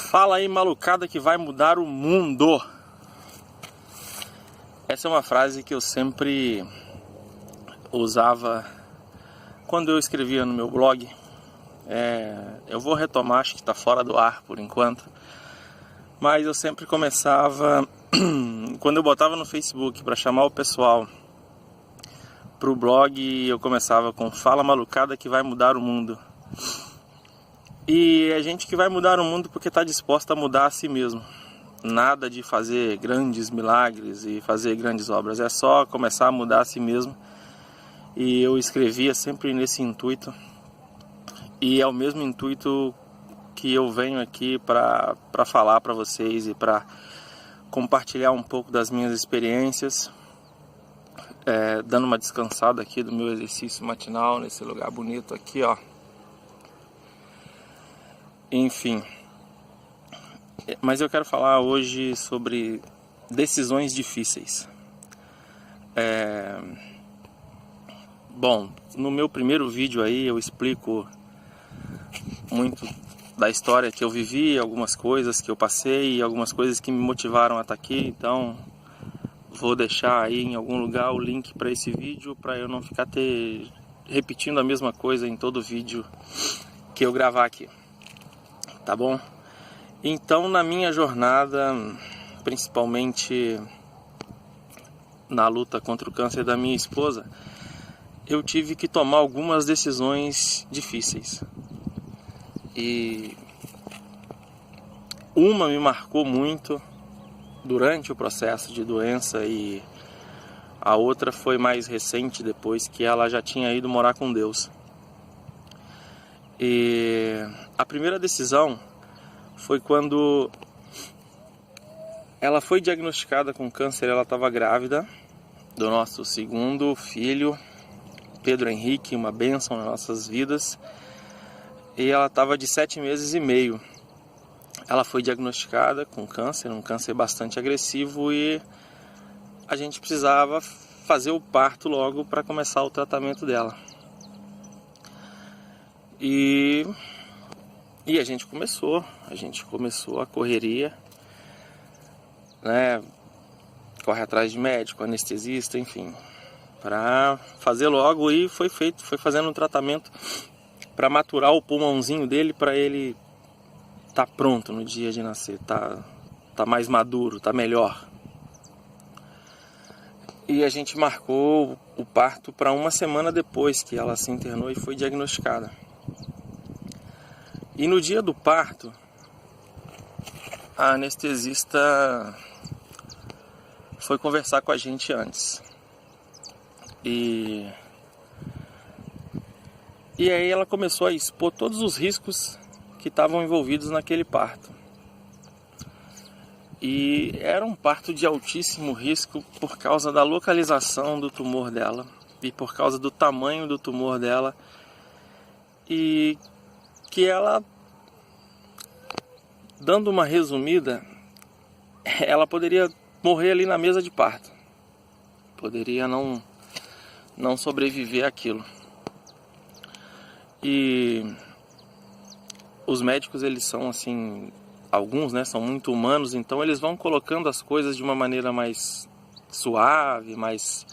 Fala aí, malucada, que vai mudar o mundo. Essa é uma frase que eu sempre usava quando eu escrevia no meu blog. Eu vou retomar, acho que está fora do ar por enquanto. Mas eu sempre começava, quando eu botava no Facebook para chamar o pessoal pro blog, eu começava com "Fala, malucada, que vai mudar o mundo". E é gente que vai mudar o mundo porque está disposta a mudar a si mesmo. Nada de fazer grandes milagres e fazer grandes obras. É só começar a mudar a si mesmo. E eu escrevia sempre nesse intuito. E é o mesmo intuito que eu venho aqui para falar para vocês e para compartilhar um pouco das minhas experiências. Dando uma descansada aqui do meu exercício matinal nesse lugar bonito aqui, ó. Enfim, mas eu quero falar hoje sobre decisões difíceis. Bom, no meu primeiro vídeo aí eu explico muito da história que eu vivi, algumas coisas que eu passei e algumas coisas que me motivaram a estar aqui. Então vou deixar aí em algum lugar o link para esse vídeo, para eu não ficar repetindo a mesma coisa em todo vídeo que eu gravar aqui. Tá bom? Então, na minha jornada, principalmente na luta contra o câncer da minha esposa, eu tive que tomar algumas decisões difíceis. E uma me marcou muito durante o processo de doença e a outra foi mais recente, depois que ela já tinha ido morar com Deus. E a primeira decisão foi quando ela foi diagnosticada com câncer. Ela estava grávida do nosso segundo filho, Pedro Henrique, uma bênção nas nossas vidas. E ela estava de 7 meses e meio. Ela foi diagnosticada com câncer, um câncer bastante agressivo, e a gente precisava fazer o parto logo para começar o tratamento dela. E a gente começou a correria, né? Corre atrás de médico, anestesista, enfim, para fazer logo. E foi fazendo um tratamento para maturar o pulmãozinho dele, para ele tá pronto no dia de nascer, tá mais maduro, tá melhor. E a gente marcou o parto para uma semana depois que ela se internou e foi diagnosticada. E no dia do parto, a anestesista foi conversar com a gente antes. E aí ela começou a expor todos os riscos que estavam envolvidos naquele parto. E era um parto de altíssimo risco por causa da localização do tumor dela e por causa do tamanho do tumor dela. E que ela, dando uma resumida, ela poderia morrer ali na mesa de parto. Poderia não sobreviver àquilo. E os médicos, eles são assim, alguns, né, são muito humanos, então eles vão colocando as coisas de uma maneira mais suave, mais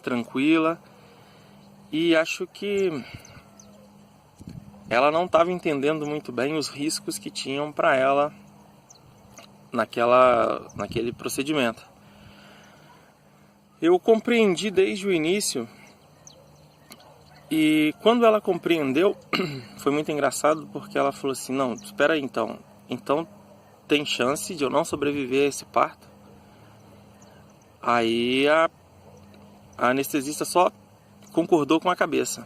tranquila. E acho que ela não estava entendendo muito bem os riscos que tinham para ela naquele procedimento. Eu compreendi desde o início, e quando ela compreendeu, foi muito engraçado, porque ela falou assim: não, espera aí, então tem chance de eu não sobreviver a esse parto? Aí a anestesista só concordou com a cabeça.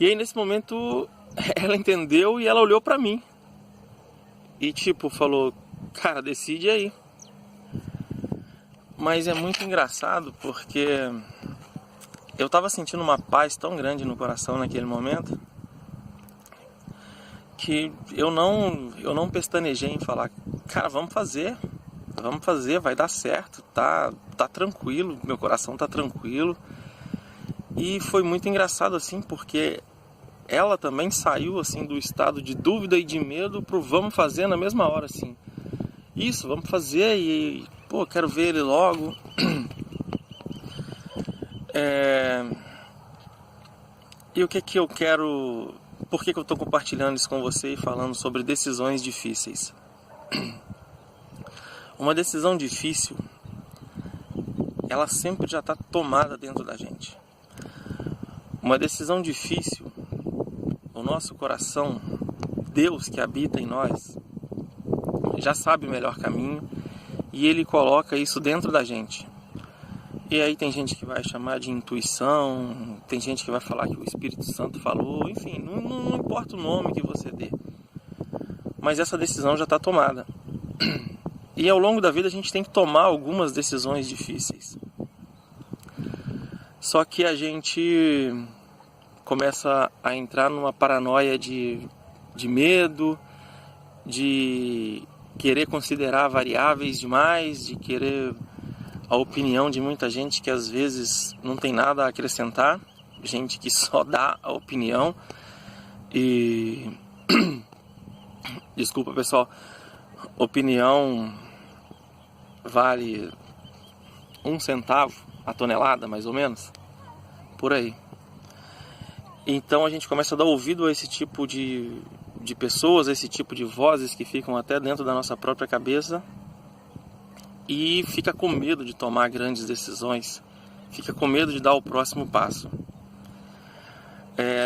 E aí, nesse momento, ela entendeu e ela olhou pra mim. E falou: cara, decide aí. Mas é muito engraçado, porque eu tava sentindo uma paz tão grande no coração naquele momento, que eu não pestanejei em falar: cara, vamos fazer, vai dar certo, tá tranquilo, meu coração tá tranquilo. E foi muito engraçado assim, porque ela também saiu assim do estado de dúvida e de medo pro vamos fazer na mesma hora, assim. Isso, vamos fazer e, pô, quero ver ele logo. E o que eu quero... Por que eu estou compartilhando isso com você e falando sobre decisões difíceis? Uma decisão difícil, ela sempre já está tomada dentro da gente. Uma decisão difícil, o nosso coração, Deus que habita em nós, já sabe o melhor caminho e Ele coloca isso dentro da gente. E aí tem gente que vai chamar de intuição, tem gente que vai falar que o Espírito Santo falou, enfim, não importa o nome que você dê. Mas essa decisão já está tomada. E ao longo da vida a gente tem que tomar algumas decisões difíceis. Só que a gente começa a entrar numa paranoia de medo, de querer considerar variáveis demais, de querer a opinião de muita gente que às vezes não tem nada a acrescentar, gente que só dá a opinião e... Desculpa, pessoal, opinião vale 1 centavo a tonelada, mais ou menos, por aí. Então a gente começa a dar ouvido a esse tipo de pessoas, a esse tipo de vozes que ficam até dentro da nossa própria cabeça e fica com medo de tomar grandes decisões, fica com medo de dar o próximo passo.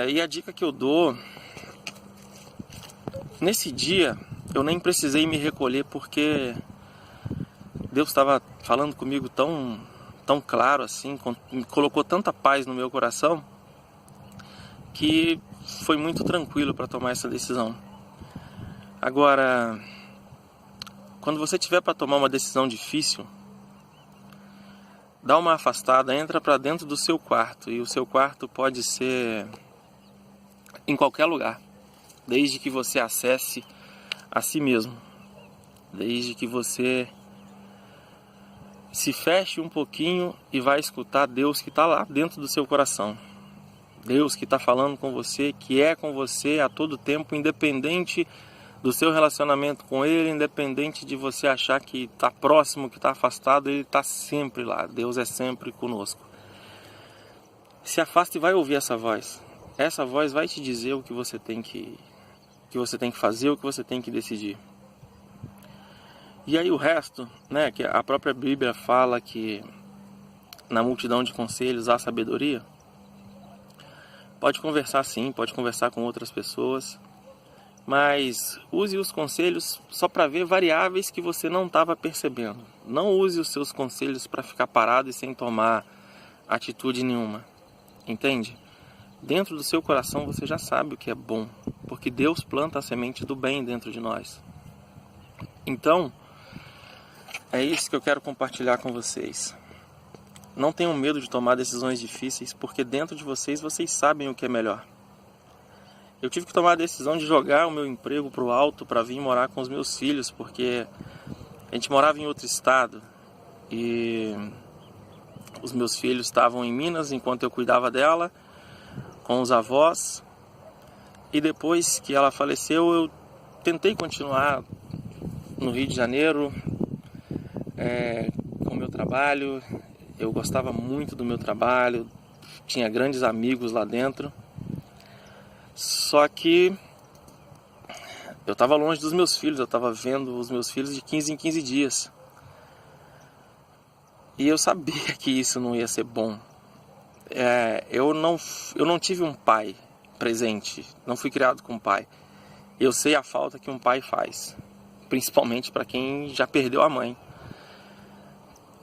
E a dica que eu dou, nesse dia eu nem precisei me recolher porque Deus estava falando comigo tão claro assim, me colocou tanta paz no meu coração que foi muito tranquilo para tomar essa decisão. Agora, quando você tiver para tomar uma decisão difícil, dá uma afastada, entra para dentro do seu quarto. E o seu quarto pode ser em qualquer lugar, desde que você acesse a si mesmo, desde que você se feche um pouquinho e vai escutar Deus que está lá dentro do seu coração. Deus que está falando com você, que é com você a todo tempo, independente do seu relacionamento com Ele, independente de você achar que está próximo, que está afastado, Ele está sempre lá. Deus é sempre conosco. Se afaste e vai ouvir essa voz. Essa voz vai te dizer o que você tem que fazer, o que você tem que decidir. E aí o resto, né, que a própria Bíblia fala que na multidão de conselhos há sabedoria. Pode conversar sim, pode conversar com outras pessoas, mas use os conselhos só para ver variáveis que você não estava percebendo. Não use os seus conselhos para ficar parado e sem tomar atitude nenhuma. Entende? Dentro do seu coração você já sabe o que é bom, porque Deus planta a semente do bem dentro de nós. Então, é isso que eu quero compartilhar com vocês. Não tenham medo de tomar decisões difíceis, porque dentro de vocês sabem o que é melhor. Eu tive que tomar a decisão de jogar o meu emprego para o alto para vir morar com os meus filhos, porque a gente morava em outro estado e os meus filhos estavam em Minas enquanto eu cuidava dela, com os avós. E depois que ela faleceu, eu tentei continuar no Rio de Janeiro com o meu trabalho. Eu gostava muito do meu trabalho, tinha grandes amigos lá dentro. Só que eu estava longe dos meus filhos, eu estava vendo os meus filhos de 15 em 15 dias. E eu sabia que isso não ia ser bom. Eu não tive um pai presente, não fui criado com um pai. Eu sei a falta que um pai faz, principalmente para quem já perdeu a mãe.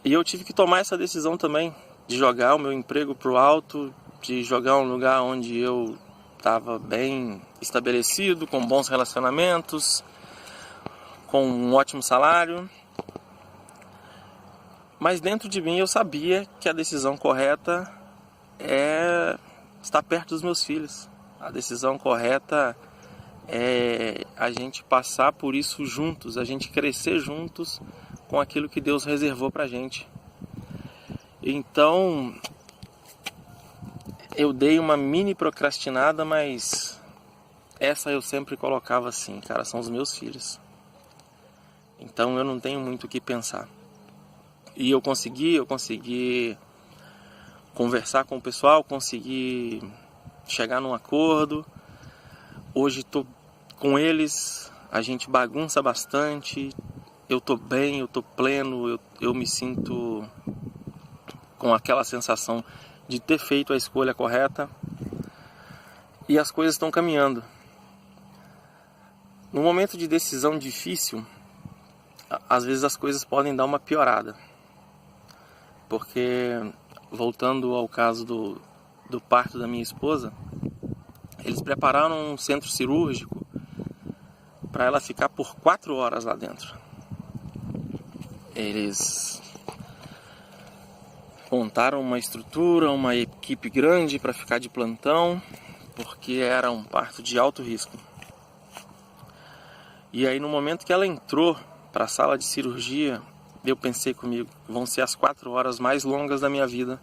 E eu tive que tomar essa decisão também, de jogar o meu emprego pro alto, de jogar um lugar onde eu estava bem estabelecido, com bons relacionamentos, com um ótimo salário. Mas dentro de mim eu sabia que a decisão correta é estar perto dos meus filhos. A decisão correta é a gente passar por isso juntos, a gente crescer juntos com aquilo que Deus reservou pra gente. Então, eu dei uma mini procrastinada, mas essa eu sempre colocava assim, cara, são os meus filhos. Então eu não tenho muito o que pensar. E eu consegui conversar com o pessoal, consegui chegar num acordo. Hoje tô com eles, a gente bagunça bastante, eu tô bem, eu tô pleno, eu me sinto com aquela sensação de ter feito a escolha correta e as coisas estão caminhando. No momento de decisão difícil, às vezes as coisas podem dar uma piorada, porque voltando ao caso do parto da minha esposa, eles prepararam um centro cirúrgico para ela ficar por 4 horas lá dentro. Eles montaram uma estrutura, uma equipe grande para ficar de plantão, porque era um parto de alto risco. E aí no momento que ela entrou para a sala de cirurgia, eu pensei comigo, vão ser as 4 horas mais longas da minha vida.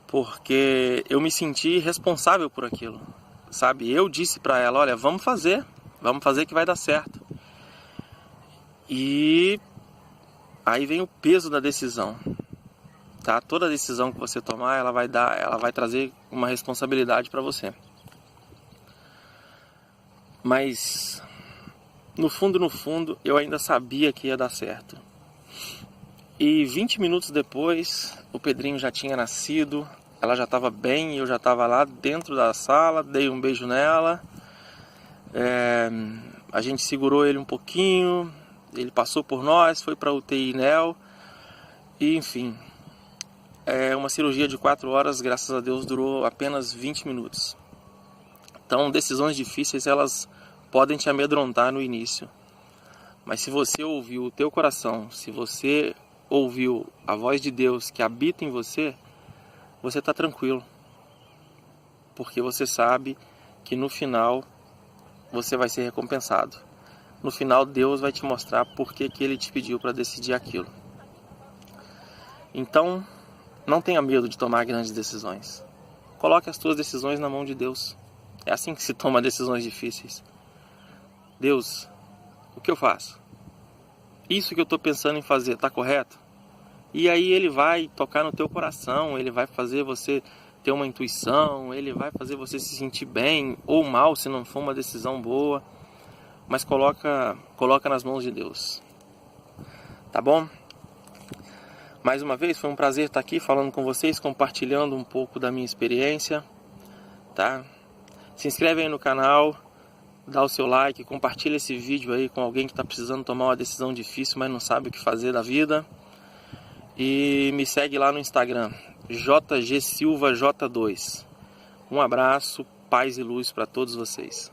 Porque eu me senti responsável por aquilo, sabe? Eu disse para ela, olha, vamos fazer que vai dar certo. E aí vem o peso da decisão, tá? Toda decisão que você tomar, ela vai trazer uma responsabilidade para você. Mas no fundo, eu ainda sabia que ia dar certo. E 20 minutos depois, o Pedrinho já tinha nascido, ela já estava bem, eu já estava lá dentro da sala, dei um beijo nela, a gente segurou ele um pouquinho, ele passou por nós, foi para a UTI NEL, e enfim, uma cirurgia de 4 horas, graças a Deus, durou apenas 20 minutos. Então, decisões difíceis, elas podem te amedrontar no início, mas se você ouviu o teu coração, se você ouviu a voz de Deus que habita em você, você está tranquilo, porque você sabe que no final você vai ser recompensado. No final Deus vai te mostrar por que Ele te pediu para decidir aquilo. Então, não tenha medo de tomar grandes decisões. Coloque as tuas decisões na mão de Deus. É assim que se toma decisões difíceis. Deus, o que eu faço? Isso que eu estou pensando em fazer está correto? E aí Ele vai tocar no teu coração, Ele vai fazer você ter uma intuição, Ele vai fazer você se sentir bem ou mal se não for uma decisão boa. Mas coloca nas mãos de Deus. Tá bom? Mais uma vez, foi um prazer estar aqui falando com vocês, compartilhando um pouco da minha experiência. Tá? Se inscreve aí no canal, dá o seu like, compartilha esse vídeo aí com alguém que está precisando tomar uma decisão difícil, mas não sabe o que fazer da vida. E me segue lá no Instagram, JGSilvaJ2. Um abraço, paz e luz para todos vocês.